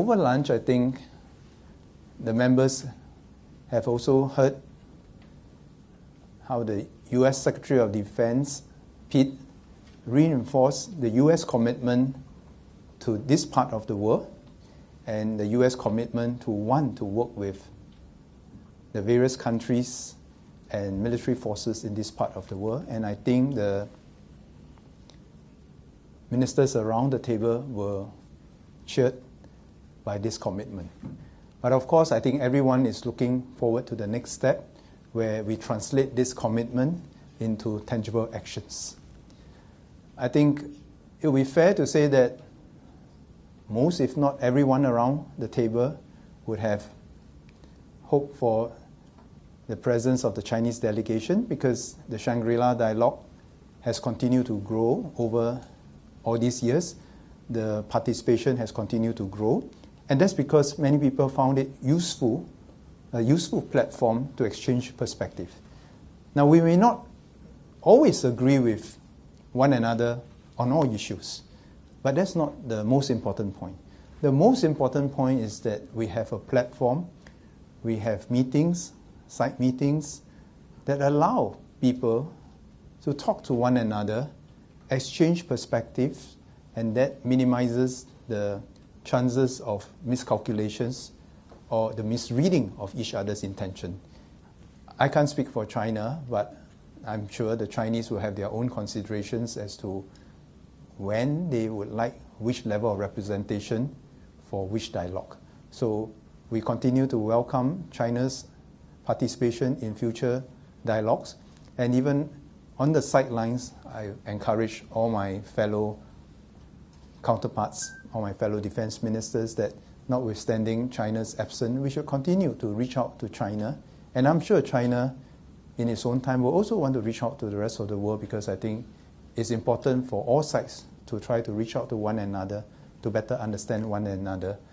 over lunch, I think the members have also heard how the U.S. Secretary of Defense, Pete, reinforced the U.S. commitment to this part of the world and the U.S. commitment to want to work with the various countries and military forces in this part of the world. And I think the ministers around the table were cheered by this commitment. But of course, I think everyone is looking forward to the next step where we translate this commitment into tangible actions. I think it will be fair to say that most, if not everyone around the table, would have hoped for the presence of the Chinese delegation, because the Shangri-La Dialogue has continued to grow over all these years. The participation has continued to grow. And that's because many people found it useful, a useful platform to exchange perspective. Now, we may not always agree with one another on all issues, but that's not the most important point. The most important point is that we have a platform, we have meetings, side meetings, that allow people to talk to one another, exchange perspectives, and that minimizes the chances of miscalculations or the misreading of each other's intention. I can't speak for China, but I'm sure the Chinese will have their own considerations as to when they would like which level of representation for which dialogue. So we continue to welcome China's participation in future dialogues. And even on the sidelines, I encourage all my fellow counterparts, all my fellow defense ministers, that notwithstanding China's absence, we should continue to reach out to China. And I'm sure China, in its own time, will also want to reach out to the rest of the world, because I think it's important for all sides to try to reach out to one another, to better understand one another,